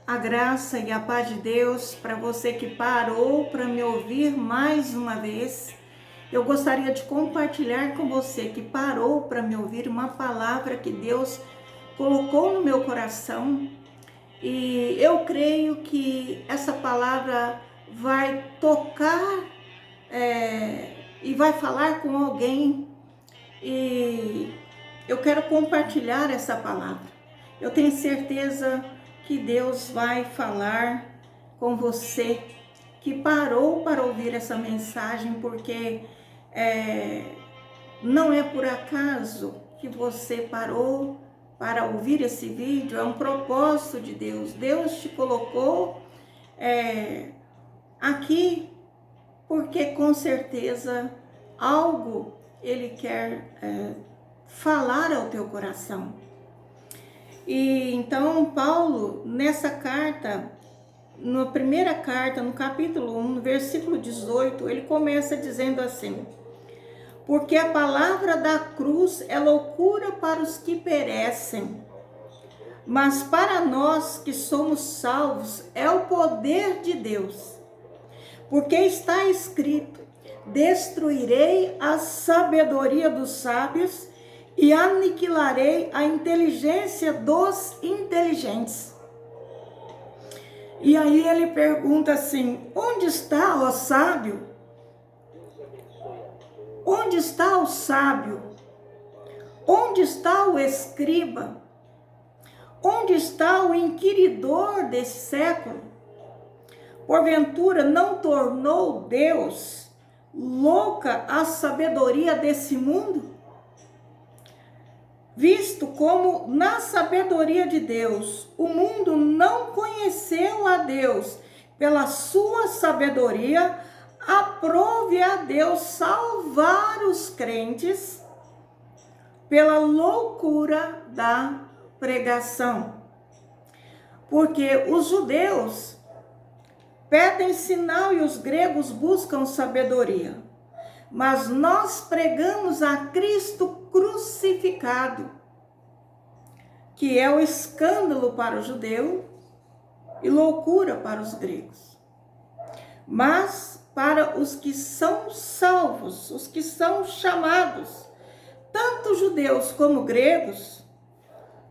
A graça e a paz de Deus para você que parou para me ouvir mais uma vez. Eu gostaria de compartilhar com você que parou para me ouvir uma palavra que Deus colocou no meu coração. E eu creio que essa palavra vai tocar e vai falar com alguém. E eu quero compartilhar essa palavra. Eu tenho certeza que Deus vai falar com você que parou para ouvir essa mensagem, porque não é por acaso que você parou para ouvir esse vídeo, é um propósito de Deus. Deus te colocou aqui porque com certeza algo Ele quer falar ao teu coração. E então Paulo, nessa carta, na primeira carta, no capítulo 1, no versículo 18, ele começa dizendo assim: porque a palavra da cruz é loucura para os que perecem, mas para nós que somos salvos é o poder de Deus. Porque está escrito: destruirei a sabedoria dos sábios e aniquilarei a inteligência dos inteligentes. E aí ele pergunta assim: onde está, ó sábio? Onde está o sábio? Onde está o escriba? Onde está o inquiridor desse século? Porventura não tornou Deus louca a sabedoria desse mundo? Visto como na sabedoria de Deus o mundo não conheceu a Deus pela sua sabedoria, aprove a Deus salvar os crentes pela loucura da pregação. Porque os judeus pedem sinal e os gregos buscam sabedoria. Mas nós pregamos a Cristo crucificado, que é o escândalo para o judeu e loucura para os gregos. Mas para os que são salvos, os que são chamados, tanto judeus como gregos,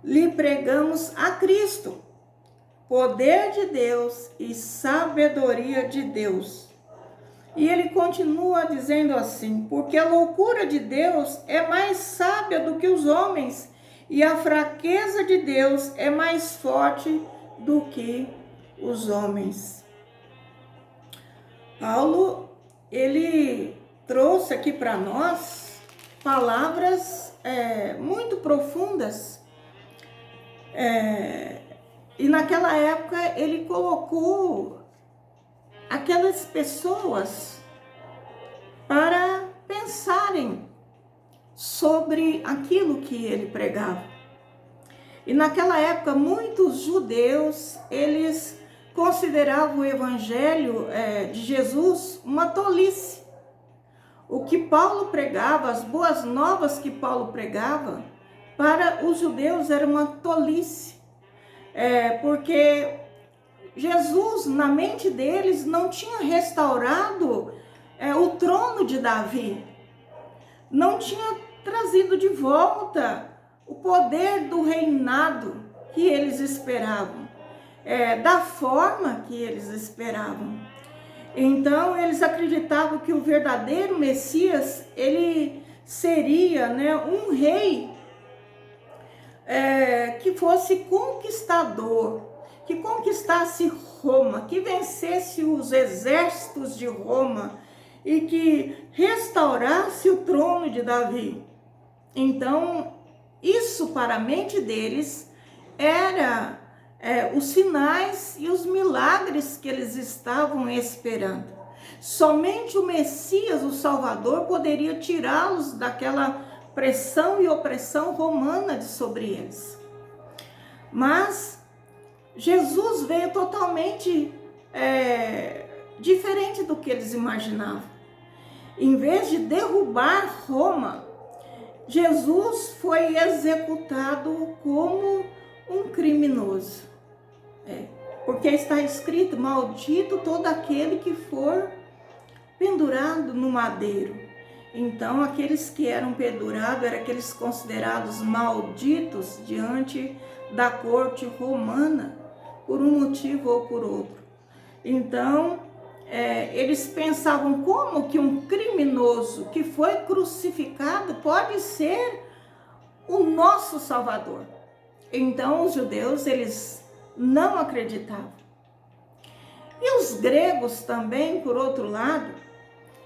lhe pregamos a Cristo, poder de Deus e sabedoria de Deus. E ele continua dizendo assim: porque a loucura de Deus é mais sábia do que os homens, e a fraqueza de Deus é mais forte do que os homens. Paulo, ele trouxe aqui para nós palavras muito profundas. E naquela época ele colocou aquelas pessoas para pensarem sobre aquilo que ele pregava. E naquela época muitos judeus, eles consideravam o evangelho de Jesus uma tolice. O que Paulo pregava, as boas novas que Paulo pregava, para os judeus era uma tolice. Porque Jesus, na mente deles, não tinha restaurado o trono de Davi. Não tinha trazido de volta o poder do reinado que eles esperavam. Da forma que eles esperavam. Então, eles acreditavam que o verdadeiro Messias, ele seria um rei que fosse conquistador, que conquistasse Roma, que vencesse os exércitos de Roma e que restaurasse o trono de Davi. Então, isso para a mente deles era os sinais e os milagres que eles estavam esperando. Somente o Messias, o Salvador, poderia tirá-los daquela pressão e opressão romana sobre eles. Mas Jesus veio totalmente diferente do que eles imaginavam. Em vez de derrubar Roma, Jesus foi executado como um criminoso. porque está escrito: maldito todo aquele que for pendurado no madeiro. Então, aqueles que eram pendurados eram aqueles considerados malditos diante da corte romana, por um motivo ou por outro. Então, eles pensavam: como que um criminoso que foi crucificado pode ser o nosso Salvador? Então, os judeus, eles não acreditavam. E os gregos também, por outro lado,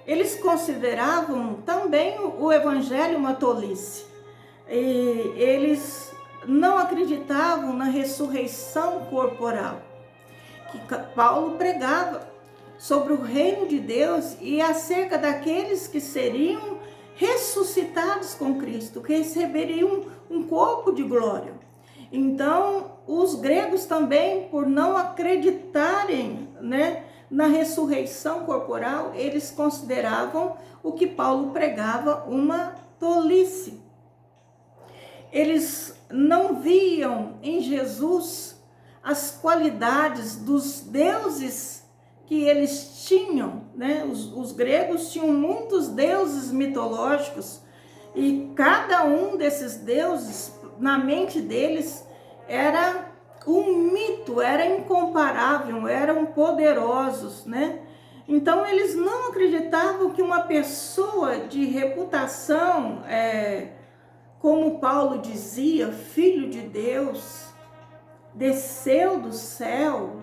eles consideravam também o evangelho uma tolice. E eles não acreditavam na ressurreição corporal, que Paulo pregava sobre o reino de Deus e acerca daqueles que seriam ressuscitados com Cristo, que receberiam um corpo de glória. Então, os gregos também, por não acreditarem, na ressurreição corporal, eles consideravam o que Paulo pregava uma tolice. Eles não viam em Jesus as qualidades dos deuses que eles tinham, Os gregos tinham muitos deuses mitológicos e cada um desses deuses, na mente deles, era um mito, era incomparável, eram poderosos, Então, eles não acreditavam que uma pessoa de reputação, como Paulo dizia, filho de Deus, desceu do céu,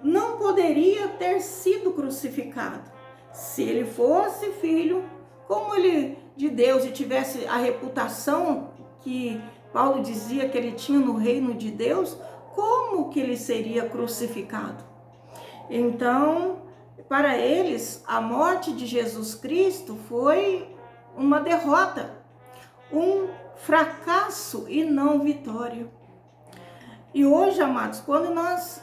não poderia ter sido crucificado. Se ele fosse filho, como ele de Deus e tivesse a reputação que Paulo dizia que ele tinha no reino de Deus, como que ele seria crucificado? Então, para eles, a morte de Jesus Cristo foi uma derrota, um fracasso e não vitória. E hoje, amados, quando nós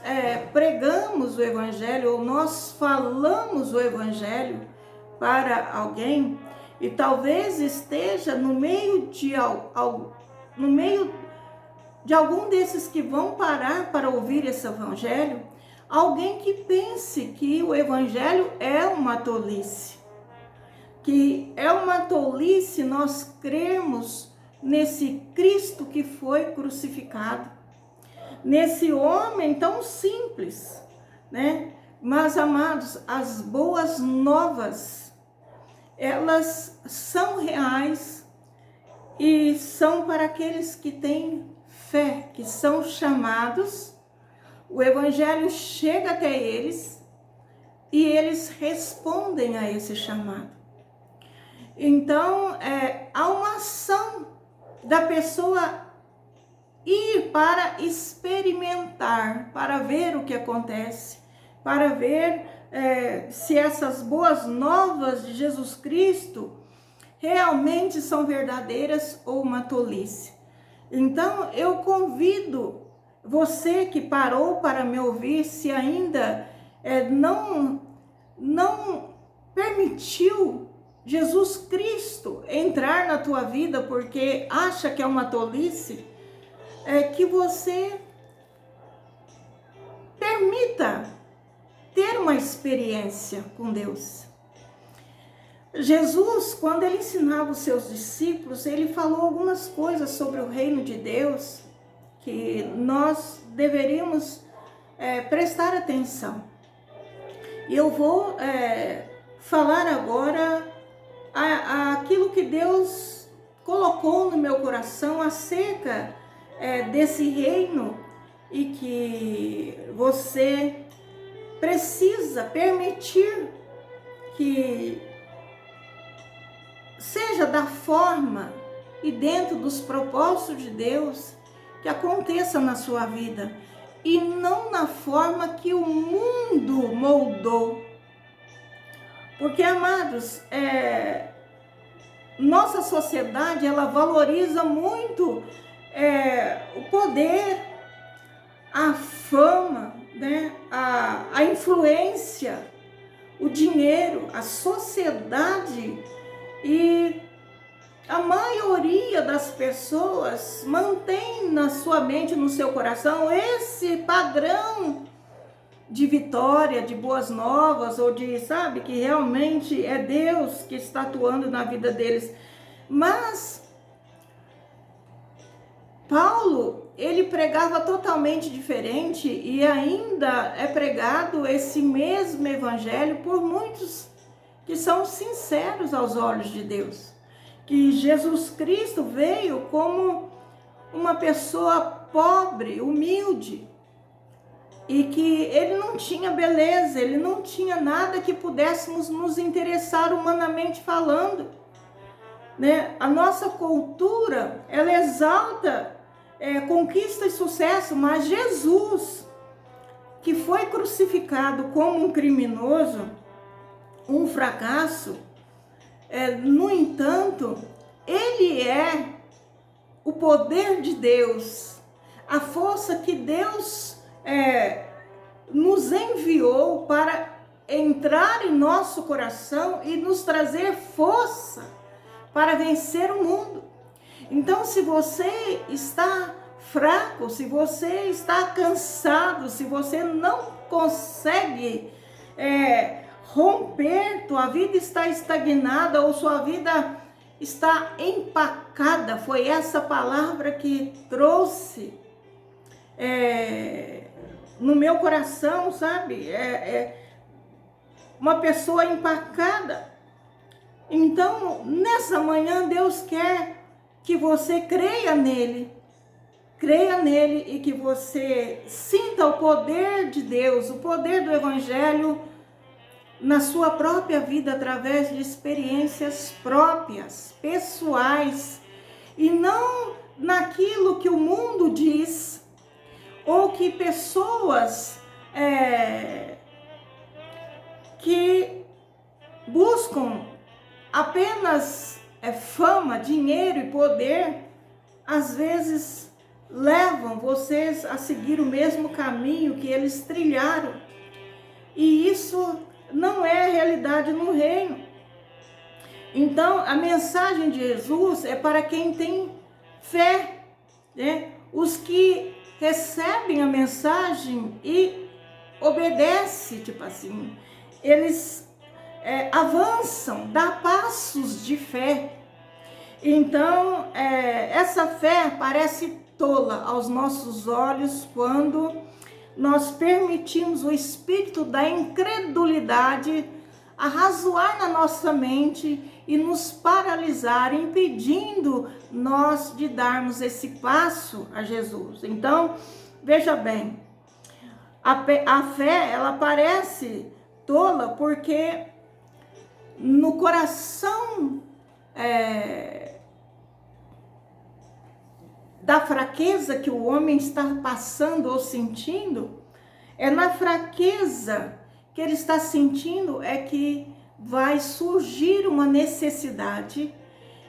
pregamos o Evangelho, ou nós falamos o Evangelho para alguém, e talvez esteja no meio de algum desses que vão parar para ouvir esse Evangelho, alguém que pense que o Evangelho é uma tolice. Que é uma tolice nós crermos nesse Cristo que foi crucificado, nesse homem tão simples, Mas, amados, as boas novas, elas são reais e são para aqueles que têm fé, que são chamados. O Evangelho chega até eles e eles respondem a esse chamado. Então, há uma ação da pessoa ir para experimentar, para ver o que acontece, para ver se essas boas novas de Jesus Cristo realmente são verdadeiras ou uma tolice. Então, eu convido você que parou para me ouvir, se ainda não permitiu Jesus Cristo entrar na tua vida porque acha que é uma tolice, que você permita ter uma experiência com Deus. Jesus, quando ele ensinava os seus discípulos, ele falou algumas coisas sobre o reino de Deus que nós deveríamos prestar atenção. E eu vou falar agora aquilo que Deus colocou no meu coração acerca desse reino e que você precisa permitir que seja da forma e dentro dos propósitos de Deus que aconteça na sua vida e não na forma que o mundo moldou. Porque, amados, nossa sociedade, ela valoriza muito o poder, a fama, a influência, o dinheiro, a sociedade, e a maioria das pessoas mantém na sua mente, no seu coração, esse padrão de vitória, de boas novas, ou de, sabe, que realmente é Deus que está atuando na vida deles. Mas Paulo, ele pregava totalmente diferente, e ainda é pregado esse mesmo evangelho por muitos que são sinceros aos olhos de Deus. Que Jesus Cristo veio como uma pessoa pobre, humilde, e que ele não tinha beleza, ele não tinha nada que pudéssemos nos interessar humanamente falando, né? A nossa cultura, ela exalta conquista e sucesso, mas Jesus, que foi crucificado como um criminoso, um fracasso, no entanto, ele é o poder de Deus, a força que Deus nos enviou para entrar em nosso coração e nos trazer força para vencer o mundo. Então, se você está fraco, se você está cansado, se você não consegue romper, tua vida está estagnada ou sua vida está empacada, foi essa palavra que trouxe no meu coração, sabe? Uma pessoa empacada. Então, nessa manhã, Deus quer que você creia nele e que você sinta o poder de Deus, o poder do Evangelho na sua própria vida, através de experiências próprias, pessoais, e não naquilo que o mundo diz, ou que pessoas que buscam apenas fama, dinheiro e poder, às vezes levam vocês a seguir o mesmo caminho que eles trilharam. E isso não é a realidade no reino. Então, a mensagem de Jesus é para quem tem fé, né? Os que recebem a mensagem e obedecem, tipo assim, eles avançam, dá passos de fé. Então, essa fé parece tola aos nossos olhos quando nós permitimos o espírito da incredulidade arrazoar na nossa mente e nos paralisar, impedindo nós de darmos esse passo a Jesus. Então, veja bem, a fé, ela parece tola porque no coração da fraqueza que o homem está passando ou sentindo, é na fraqueza que ele está sentindo que vai surgir uma necessidade,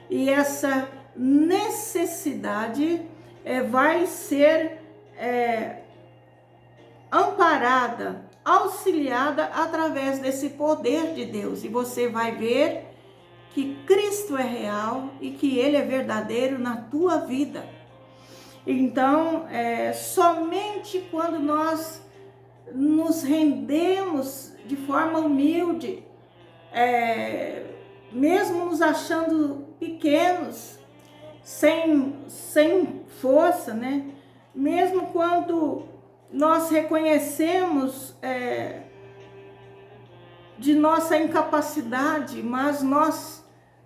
e essa necessidade vai ser amparada, auxiliada através desse poder de Deus, e você vai ver que Cristo é real e que Ele é verdadeiro na tua vida. Então, somente quando nós nos rendemos de forma humilde, mesmo nos achando pequenos, sem força, né? Mesmo quando nós reconhecemos de nossa incapacidade, mas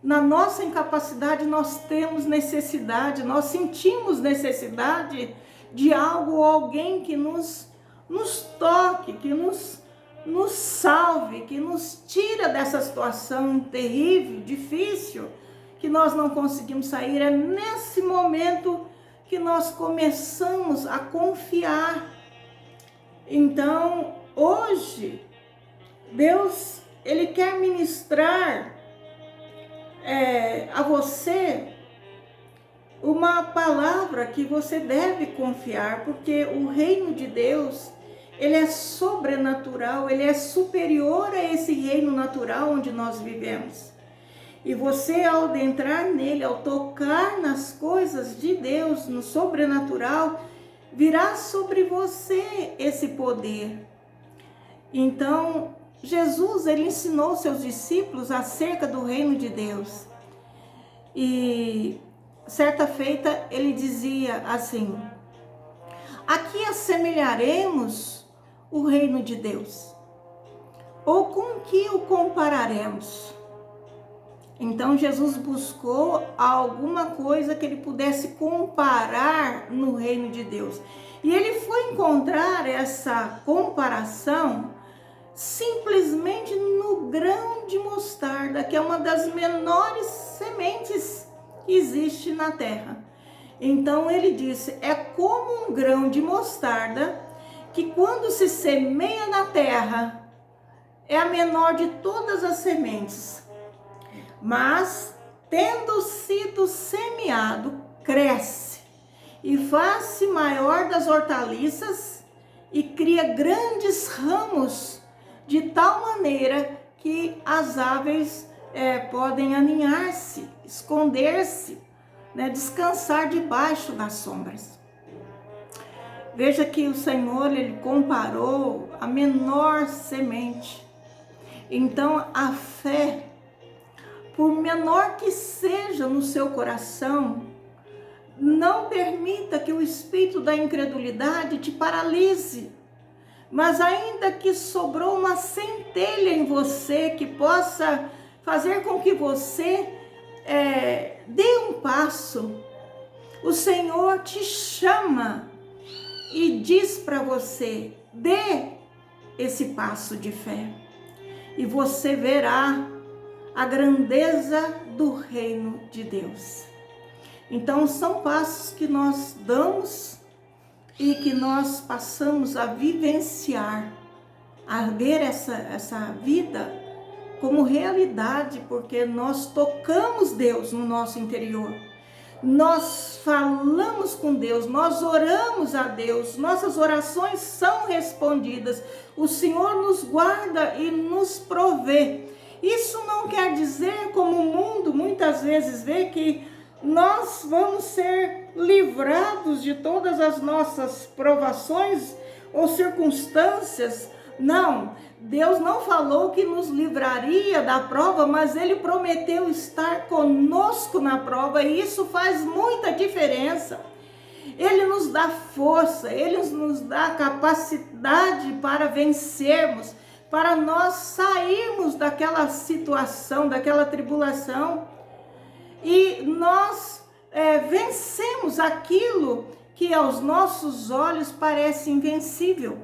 na nossa incapacidade nós temos necessidade, nós sentimos necessidade de algo ou alguém que nos toque, que nos salve, que nos tira dessa situação terrível, difícil, que nós não conseguimos sair. É nesse momento que nós começamos a confiar. Então, hoje, Deus, Ele quer ministrar a você uma palavra que você deve confiar, porque o reino de Deus, ele é sobrenatural, ele é superior a esse reino natural onde nós vivemos. E você, ao adentrar nele, ao tocar nas coisas de Deus, no sobrenatural, virá sobre você esse poder. Então, Jesus, ele ensinou seus discípulos acerca do reino de Deus. E certa feita ele dizia assim: aqui assemelharemos o reino de Deus, ou com que o compararemos? Então Jesus buscou alguma coisa que ele pudesse comparar no reino de Deus. E ele foi encontrar essa comparação simplesmente no grão de mostarda, que é uma das menores sementes que existe na terra. Então ele disse: é como um grão de mostarda que, quando se semeia na terra, é a menor de todas as sementes, mas tendo sido semeado, cresce e faz-se maior das hortaliças e cria grandes ramos, de tal maneira que as aves podem aninhar-se, esconder-se, descansar debaixo das sombras. Veja que o Senhor, ele comparou a menor semente. Então a fé, por menor que seja no seu coração, não permita que o espírito da incredulidade te paralise. Mas ainda que sobrou uma centelha em você que possa fazer com que você dê um passo, o Senhor te chama e diz para você: dê esse passo de fé e você verá a grandeza do reino de Deus. Então são passos que nós damos e que nós passamos a vivenciar, a ver essa vida como realidade, porque nós tocamos Deus no nosso interior. Nós falamos com Deus, nós oramos a Deus, nossas orações são respondidas. O Senhor nos guarda e nos provê. Isso não quer dizer, como o mundo muitas vezes vê, que nós vamos ser livrados de todas as nossas provações ou circunstâncias. Não, Deus não falou que nos livraria da prova, mas Ele prometeu estar conosco na prova, e isso faz muita diferença. Ele nos dá força, Ele nos dá capacidade para vencermos, para nós sairmos daquela situação, daquela tribulação, e nós vencemos aquilo que aos nossos olhos parece invencível.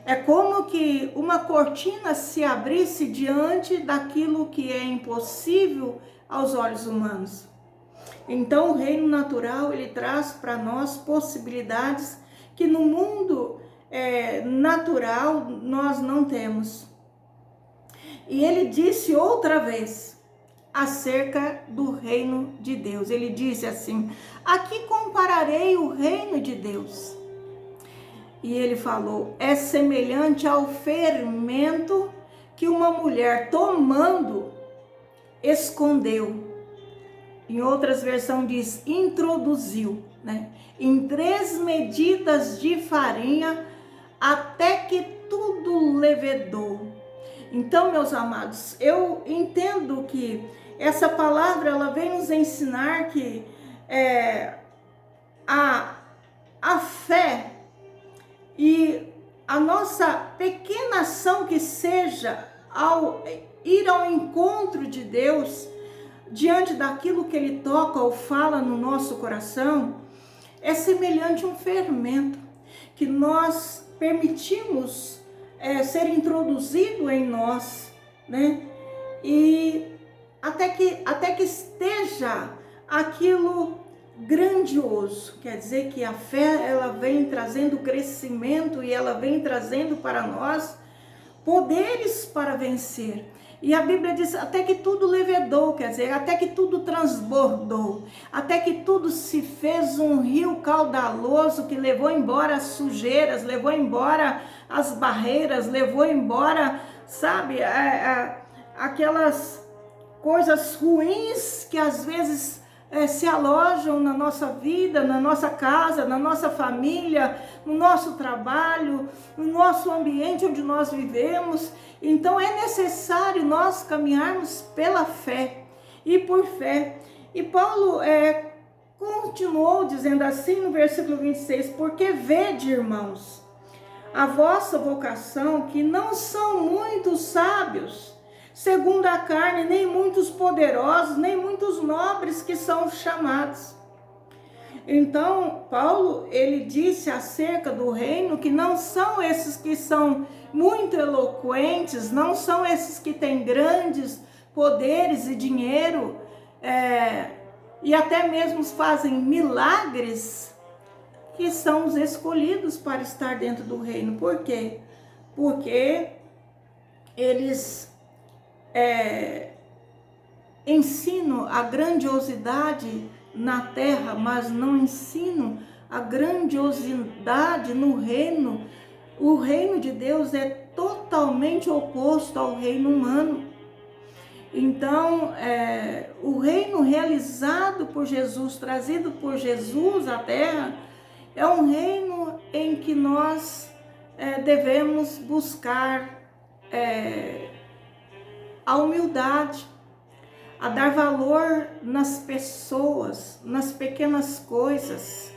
É como que uma cortina se abrisse diante daquilo que é impossível aos olhos humanos. Então o reino natural, ele traz para nós possibilidades que no mundo natural nós não temos. E ele disse outra vez acerca do reino de Deus. Ele disse assim: aqui compararei o reino de Deus. E ele falou: é semelhante ao fermento que uma mulher, tomando, escondeu. Em outras versões diz introduziu, em 3 medidas de farinha, até que tudo levedou. Então, meus amados, eu entendo que essa palavra, ela vem nos ensinar que a fé e a nossa pequena ação que seja ao ir ao encontro de Deus, diante daquilo que Ele toca ou fala no nosso coração, é semelhante a um fermento que nós permitimos ser introduzido em nós, E até que esteja aquilo grandioso. Quer dizer que a fé, ela vem trazendo crescimento e ela vem trazendo para nós poderes para vencer. E a Bíblia diz até que tudo levedou, quer dizer, até que tudo transbordou, até que tudo se fez um rio caudaloso que levou embora as sujeiras, levou embora as barreiras, levou embora, sabe, aquelas coisas ruins que às vezes se alojam na nossa vida, na nossa casa, na nossa família, no nosso trabalho, no nosso ambiente onde nós vivemos. Então é necessário nós caminharmos pela fé e por fé. E Paulo continuou dizendo assim no versículo 26, porque vede, irmãos, a vossa vocação, que não são muitos sábios, segundo a carne, nem muitos poderosos, nem muitos nobres que são chamados. Então, Paulo, ele disse acerca do reino que não são esses que são muito eloquentes, não são esses que têm grandes poderes e dinheiro, e até mesmo fazem milagres, que são os escolhidos para estar dentro do reino. Por quê? Porque eles ensinam a grandiosidade na terra, mas não ensinam a grandiosidade no reino. O reino de Deus é totalmente oposto ao reino humano. Então, o reino realizado por Jesus, trazido por Jesus à terra, é um reino em que nós devemos buscar a humildade, a dar valor nas pessoas, nas pequenas coisas,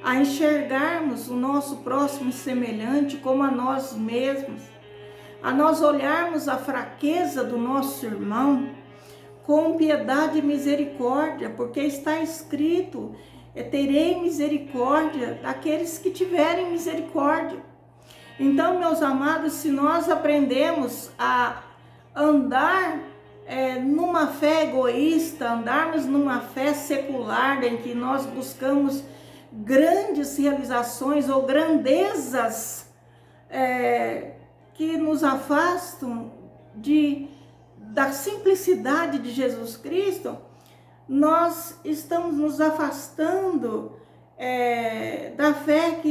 a enxergarmos o nosso próximo semelhante como a nós mesmos, a nós olharmos a fraqueza do nosso irmão com piedade e misericórdia, porque está escrito, terei misericórdia daqueles que tiverem misericórdia. Então, meus amados, se nós aprendemos a andar numa fé egoísta, andarmos numa fé secular, em que nós buscamos grandes realizações ou grandezas que nos afastam da simplicidade de Jesus Cristo, nós estamos nos afastando da fé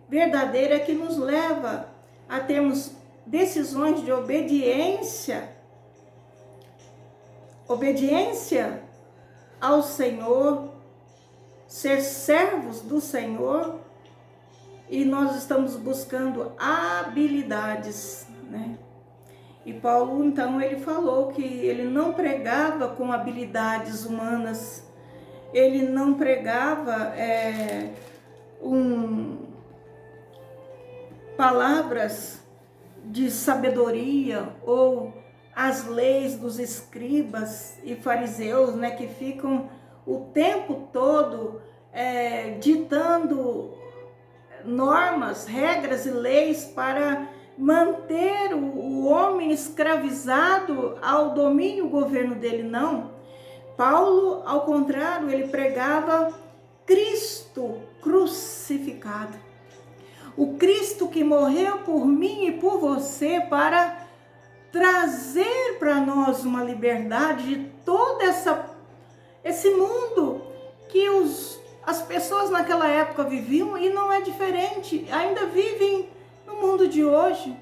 verdadeira que nos leva a termos decisões de obediência ao Senhor, ser servos do Senhor, e nós estamos buscando habilidades, né? E Paulo, então, ele falou que ele não pregava com habilidades humanas, ele não pregava palavras de sabedoria ou as leis dos escribas e fariseus, né, que ficam o tempo todo ditando normas, regras e leis para manter o homem escravizado ao domínio, governo dele. Não. Paulo, ao contrário, ele pregava Cristo crucificado. O Cristo que morreu por mim e por você para trazer para nós uma liberdade de todo esse mundo que as pessoas naquela época viviam, e não é diferente, ainda vivem no mundo de hoje.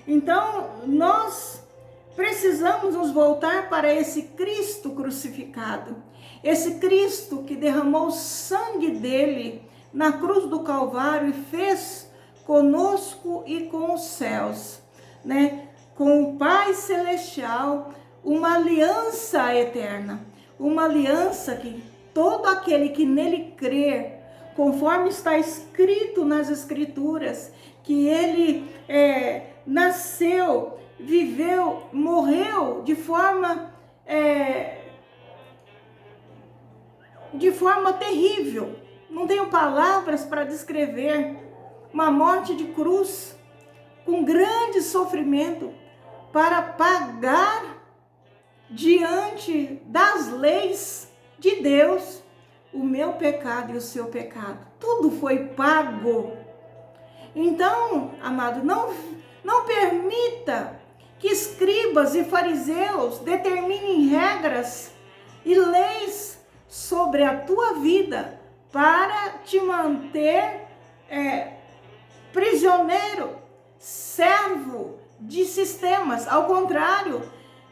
Então, nós precisamos nos voltar para esse Cristo crucificado, esse Cristo que derramou o sangue dele na cruz do Calvário e fez conosco e com os céus, né? Com o Pai Celestial, uma aliança eterna, uma aliança que todo aquele que nele crer, conforme está escrito nas Escrituras, que ele nasceu, viveu, morreu de forma terrível. Não tenho palavras para descrever uma morte de cruz com grande sofrimento para pagar diante das leis de Deus o meu pecado e o seu pecado. Tudo foi pago. Então, amado, não permita que escribas e fariseus determinem regras e leis sobre a tua vida para te manter prisioneiro, servo de sistemas. Ao contrário,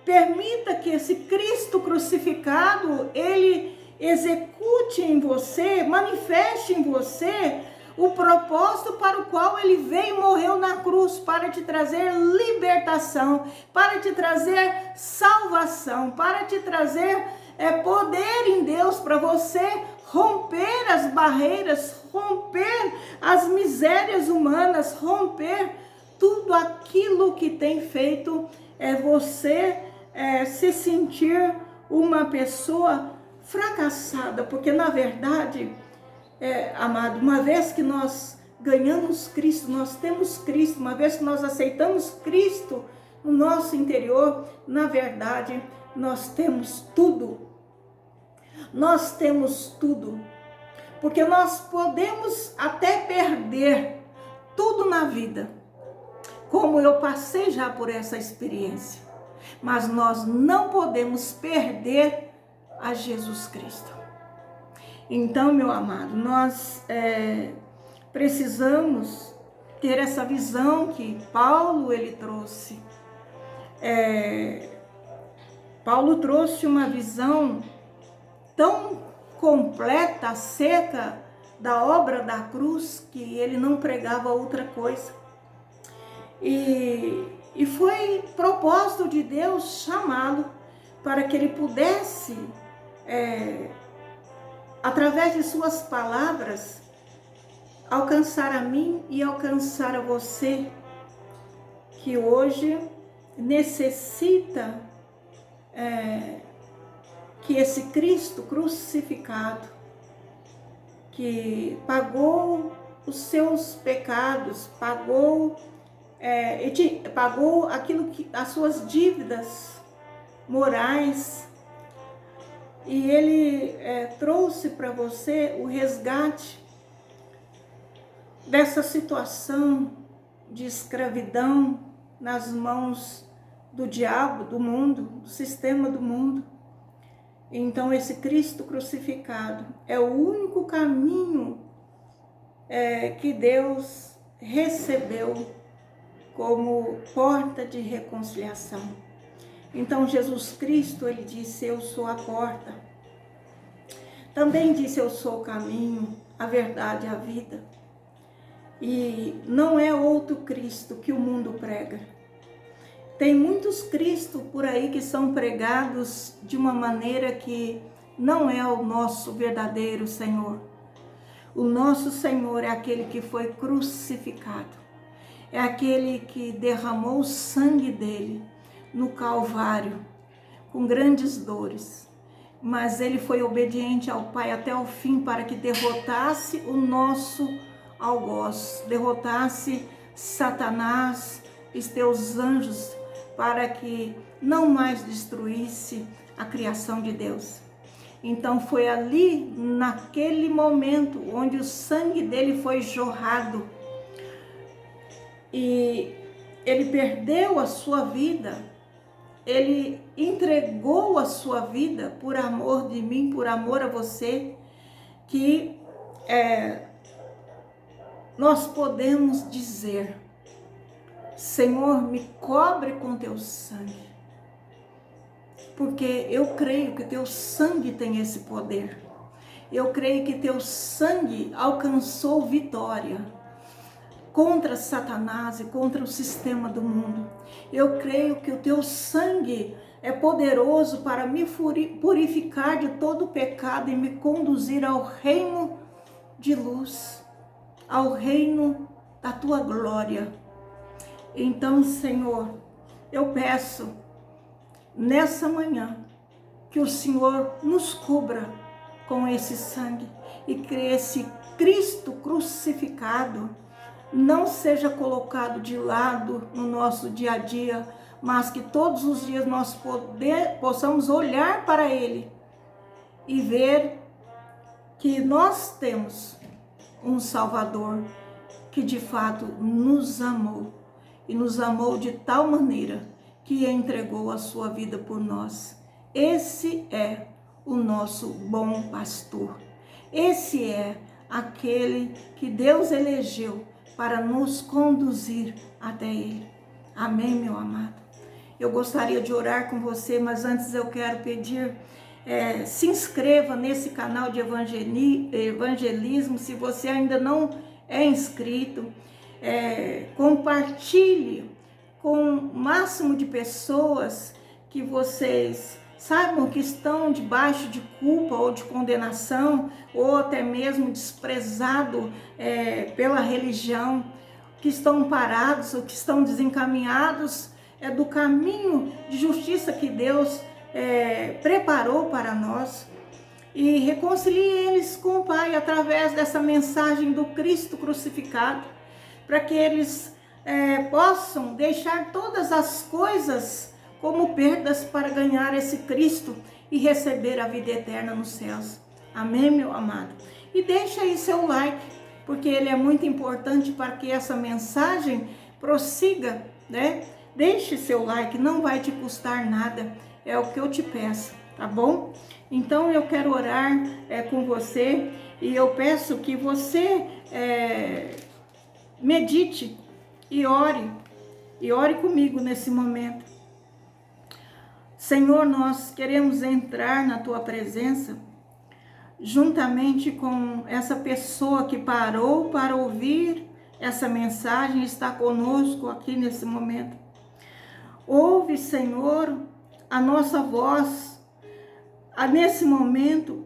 Permita que esse Cristo crucificado, ele execute em você, manifeste em você o propósito para o qual ele veio e morreu na cruz, para te trazer libertação, para te trazer salvação, para te trazer poder em Deus, para você romper as barreiras, romper as misérias humanas, romper tudo aquilo que tem feito você se sentir uma pessoa fracassada, porque na verdade, amado, uma vez que nós ganhamos Cristo, nós temos Cristo, uma vez que nós aceitamos Cristo no nosso interior, na verdade, nós temos tudo. Nós temos tudo, porque nós podemos até perder tudo na vida, como eu passei já por essa experiência, mas nós não podemos perder a Jesus Cristo. Então, meu amado, nós precisamos ter essa visão que Paulo ele trouxe. Paulo trouxe uma visão tão completa acerca da obra da cruz que ele não pregava outra coisa. E foi propósito de Deus chamá-lo para que ele pudesse, através de suas palavras, alcançar a mim e alcançar a você, que hoje necessita que esse Cristo crucificado, que pagou os seus pecados, pagou aquilo que as suas dívidas morais, e ele trouxe para você o resgate dessa situação de escravidão nas mãos do diabo, do mundo, do sistema do mundo. Então esse Cristo crucificado é o único caminho que Deus recebeu como porta de reconciliação. Então Jesus Cristo, ele disse: eu sou a porta. Também disse: eu sou o caminho, a verdade e a vida. E não é outro Cristo que o mundo prega. Tem muitos Cristos por aí que são pregados de uma maneira que não é o nosso verdadeiro Senhor. O nosso Senhor é aquele que foi crucificado. É aquele que derramou o sangue dele no Calvário, com grandes dores. Mas ele foi obediente ao Pai até o fim para que derrotasse o nosso algoz, derrotasse Satanás e seus anjos, para que não mais destruísse a criação de Deus. Então foi ali, naquele momento, onde o sangue dele foi jorrado, e ele perdeu a sua vida, ele entregou a sua vida por amor de mim, por amor a você, que nós podemos dizer: Senhor, me cobre com teu sangue, porque eu creio que teu sangue tem esse poder. Eu creio que teu sangue alcançou vitória contra Satanás e contra o sistema do mundo. Eu creio que o teu sangue é poderoso para me purificar de todo pecado e me conduzir ao reino de luz, ao reino da tua glória. Então, Senhor, eu peço nessa manhã que o Senhor nos cubra com esse sangue e que esse Cristo crucificado não seja colocado de lado no nosso dia a dia, mas que todos os dias nós possamos olhar para ele e ver que nós temos um Salvador que de fato nos amou. E nos amou de tal maneira que entregou a sua vida por nós. Esse é o nosso bom pastor. Esse é aquele que Deus elegeu para nos conduzir até ele. Amém, meu amado? eu gostaria de orar com você, mas antes eu quero pedir, se inscreva nesse canal de evangelismo, se você ainda não é inscrito, compartilhe com o máximo de pessoas que vocês saibam que estão debaixo de culpa ou de condenação, ou até mesmo desprezado pela religião, que estão parados ou que estão desencaminhados do caminho de justiça que Deus preparou para nós, e reconcilie eles com o Pai através dessa mensagem do Cristo crucificado, para que eles possam deixar todas as coisas como perdas para ganhar esse Cristo e receber a vida eterna nos céus. Amém, meu amado? E deixa aí seu like, porque ele é muito importante para que essa mensagem prossiga, né? Deixe seu like, não vai te custar nada, é o que eu te peço, tá bom? Então eu quero orar com você, e eu peço que você medite e ore comigo nesse momento. Senhor, nós queremos entrar na tua presença juntamente com essa pessoa que parou para ouvir essa mensagem, está conosco aqui nesse momento. Ouve, Senhor, a nossa voz, nesse momento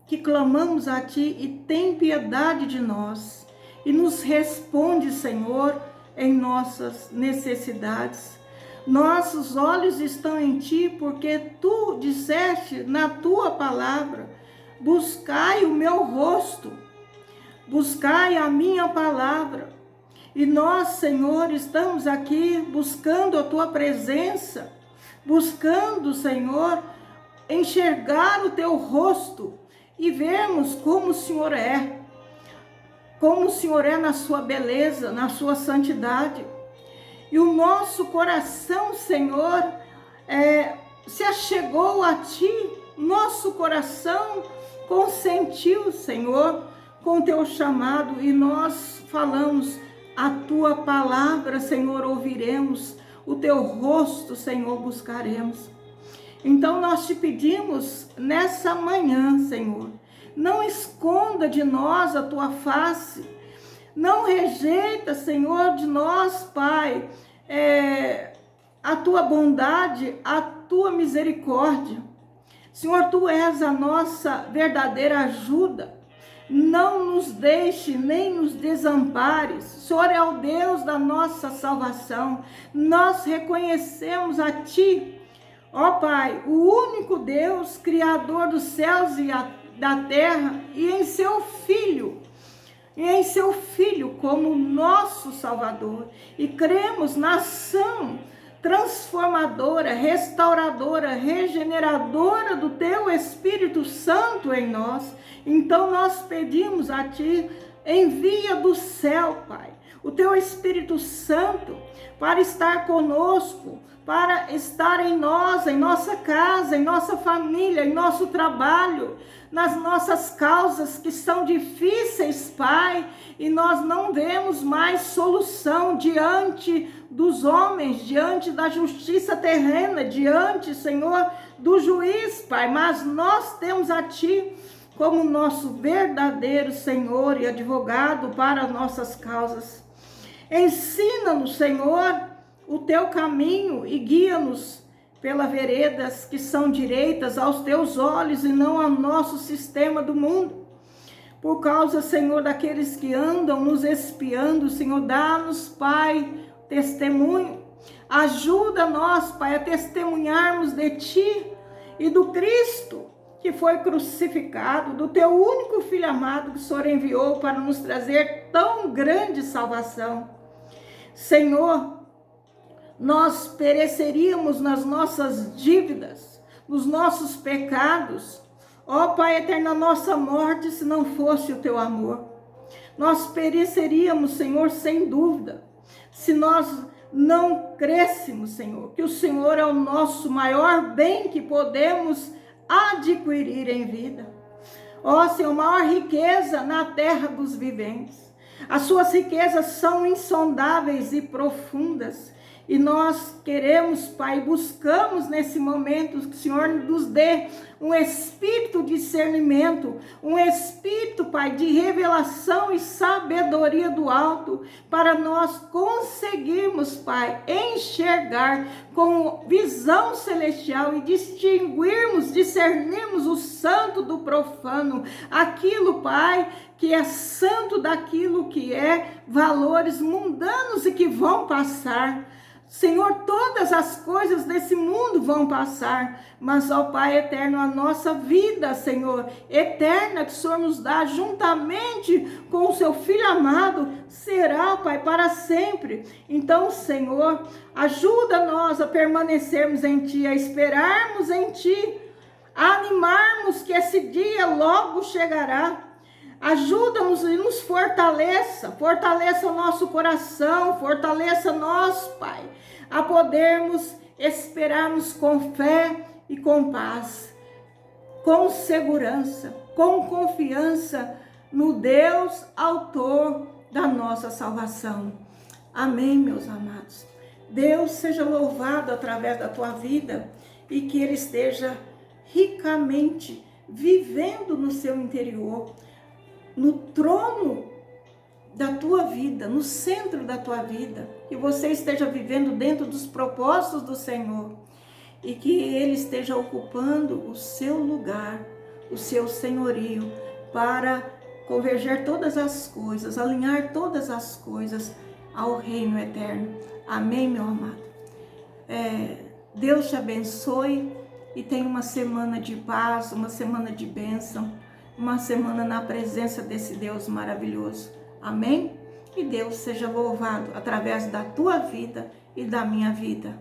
que clamamos a Ti, e tem piedade de nós, e nos responde, Senhor, em nossas necessidades. Nossos olhos estão em Ti, porque Tu disseste na Tua palavra: buscai o meu rosto, buscai a minha palavra. E nós, Senhor, estamos aqui buscando a Tua presença, buscando, Senhor, enxergar o Teu rosto e vermos como o Senhor é, como o Senhor é na Sua beleza, na Sua santidade. E o nosso coração, Senhor, se achegou a Ti, nosso coração consentiu, Senhor, com o Teu chamado, e nós falamos a Tua palavra, Senhor, ouviremos, o Teu rosto, Senhor, buscaremos. Então nós Te pedimos nessa manhã, Senhor, não esconda de nós a Tua face, não rejeita, Senhor, de nós, Pai, a Tua bondade, a Tua misericórdia. Senhor, Tu és a nossa verdadeira ajuda. Não nos deixe, nem nos desampares. O Senhor é o Deus da nossa salvação. Nós reconhecemos a Ti, ó Pai, o único Deus, Criador dos céus e da terra, e em Seu Filho como nosso Salvador, e cremos na ação transformadora, restauradora, regeneradora do Teu Espírito Santo em nós. Então nós pedimos a Ti, envia do céu, Pai, o Teu Espírito Santo para estar conosco, para estar em nós, em nossa casa, em nossa família, em nosso trabalho, nas nossas causas que são difíceis, Pai, e nós não vemos mais solução diante dos homens, diante da justiça terrena, diante, Senhor, do juiz, Pai, mas nós temos a Ti como nosso verdadeiro Senhor e advogado para as nossas causas. Ensina-nos, Senhor, o Teu caminho e guia-nos pelas veredas que são direitas aos Teus olhos e não ao nosso sistema do mundo. Por causa, Senhor, daqueles que andam nos espiando, Senhor, dá-nos, Pai, testemunho. Ajuda nós, Pai, a testemunharmos de Ti e do Cristo que foi crucificado, do Teu único Filho amado que o Senhor enviou para nos trazer tão grande salvação. Senhor, nós pereceríamos nas nossas dívidas, nos nossos pecados, ó Pai eterno, a nossa morte, se não fosse o Teu amor. Nós pereceríamos, Senhor, sem dúvida, se nós não crêssemos, Senhor, que o Senhor é o nosso maior bem que podemos adquirir em vida. Ó Senhor, maior riqueza na terra dos viventes. As Suas riquezas são insondáveis e profundas, E nós queremos, Pai, buscamos nesse momento que o Senhor nos dê um espírito de discernimento, um espírito, Pai, de revelação e sabedoria do alto, para nós conseguirmos, Pai, enxergar com visão celestial e discernirmos o santo do profano, aquilo, Pai, que é santo daquilo que é valores mundanos e que vão passar. Senhor, todas as coisas desse mundo vão passar, mas, ó Pai eterno, a nossa vida, Senhor, eterna, que o Senhor nos dá juntamente com o seu Filho amado, será, Pai, para sempre. Então, Senhor, ajuda nós a permanecermos em Ti, a esperarmos em Ti, a animarmos que esse dia logo chegará. Ajuda-nos e nos fortaleça o nosso coração, fortaleça nós, Pai, a podermos esperarmos com fé e com paz, com segurança, com confiança no Deus autor da nossa salvação. Amém, meus amados. Deus seja louvado através da tua vida e que Ele esteja ricamente vivendo no seu interior, no trono da tua vida, no centro da tua vida, que você esteja vivendo dentro dos propósitos do Senhor e que Ele esteja ocupando o seu lugar, o seu senhorio, para converger todas as coisas, alinhar todas as coisas ao reino eterno. Amém, meu amado? Deus te abençoe e tenha uma semana de paz, uma semana de bênção, uma semana na presença desse Deus maravilhoso. Amém? E Deus seja louvado através da tua vida e da minha vida.